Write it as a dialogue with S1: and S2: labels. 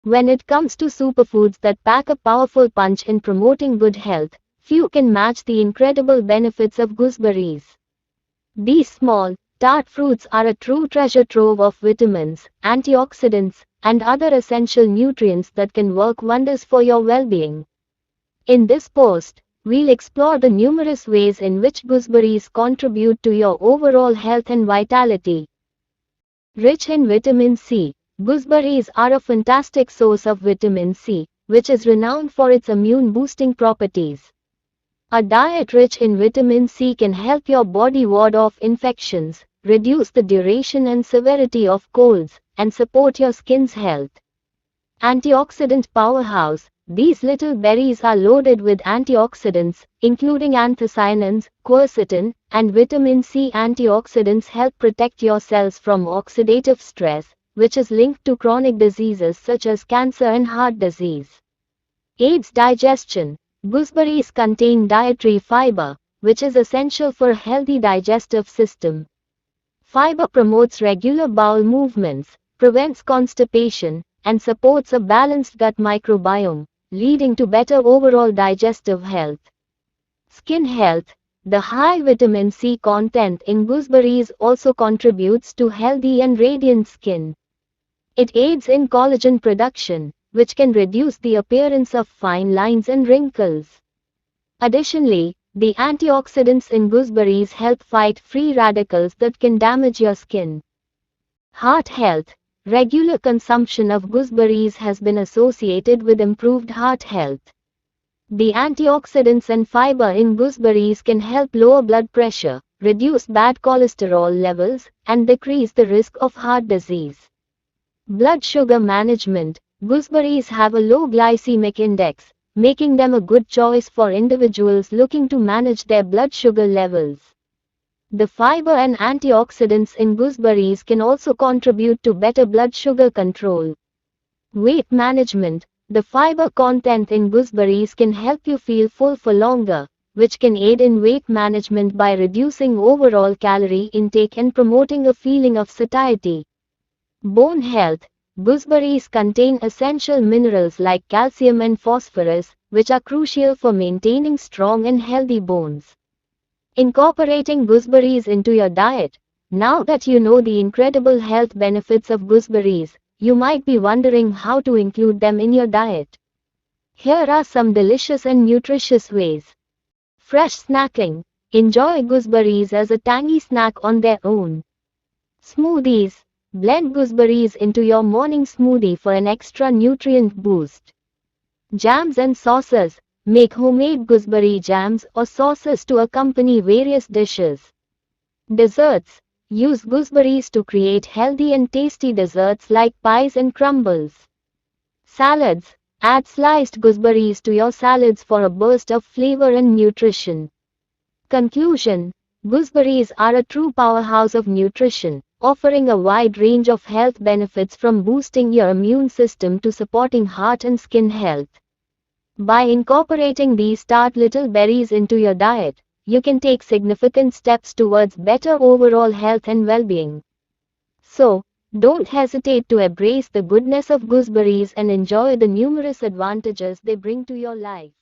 S1: When it comes to superfoods that pack a powerful punch in promoting good health, few can match the incredible benefits of gooseberries. These small, tart fruits are a true treasure trove of vitamins, antioxidants, and other essential nutrients that can work wonders for your well-being. In this post, we'll explore the numerous ways in which gooseberries contribute to your overall health and vitality. Rich in vitamin C, gooseberries are a fantastic source of vitamin C, which is renowned for its immune-boosting properties. A diet rich in vitamin C can help your body ward off infections, reduce the duration and severity of colds, and support your skin's health. Antioxidant powerhouse, these little berries are loaded with antioxidants, including anthocyanins, quercetin, and vitamin C. Antioxidants help protect your cells from oxidative stress, which is linked to chronic diseases such as cancer and heart disease. Aids digestion. Gooseberries contain dietary fiber, which is essential for a healthy digestive system. Fiber promotes regular bowel movements, prevents constipation, and supports a balanced gut microbiome, leading to better overall digestive health. Skin health. The high vitamin C content in gooseberries also contributes to healthy and radiant skin. It aids in collagen production, which can reduce the appearance of fine lines and wrinkles. Additionally, the antioxidants in gooseberries help fight free radicals that can damage your skin. Heart health. Regular consumption of gooseberries has been associated with improved heart health. The antioxidants and fiber in gooseberries can help lower blood pressure, reduce bad cholesterol levels, and decrease the risk of heart disease. Blood sugar management. Gooseberries have a low glycemic index, making them a good choice for individuals looking to manage their blood sugar levels. The fiber and antioxidants in gooseberries can also contribute to better blood sugar control. Weight management. The fiber content in gooseberries can help you feel full for longer, which can aid in weight management by reducing overall calorie intake and promoting a feeling of satiety. Bone health. Gooseberries contain essential minerals like calcium and phosphorus, which are crucial for maintaining strong and healthy bones. Incorporating gooseberries into your diet. Now that you know the incredible health benefits of gooseberries, you might be wondering how to include them in your diet. Here are some delicious and nutritious ways. Fresh snacking. Enjoy gooseberries as a tangy snack on their own. Smoothies. Blend gooseberries into your morning smoothie for an extra nutrient boost. Jams and sauces. Make homemade gooseberry jams or sauces to accompany various dishes. Desserts. Use gooseberries to create healthy and tasty desserts like pies and crumbles. Salads. Add sliced gooseberries to your salads for a burst of flavor and nutrition. Conclusion. Gooseberries are a true powerhouse of nutrition, offering a wide range of health benefits from boosting your immune system to supporting heart and skin health. By incorporating these tart little berries into your diet, you can take significant steps towards better overall health and well-being. So, don't hesitate to embrace the goodness of gooseberries and enjoy the numerous advantages they bring to your life.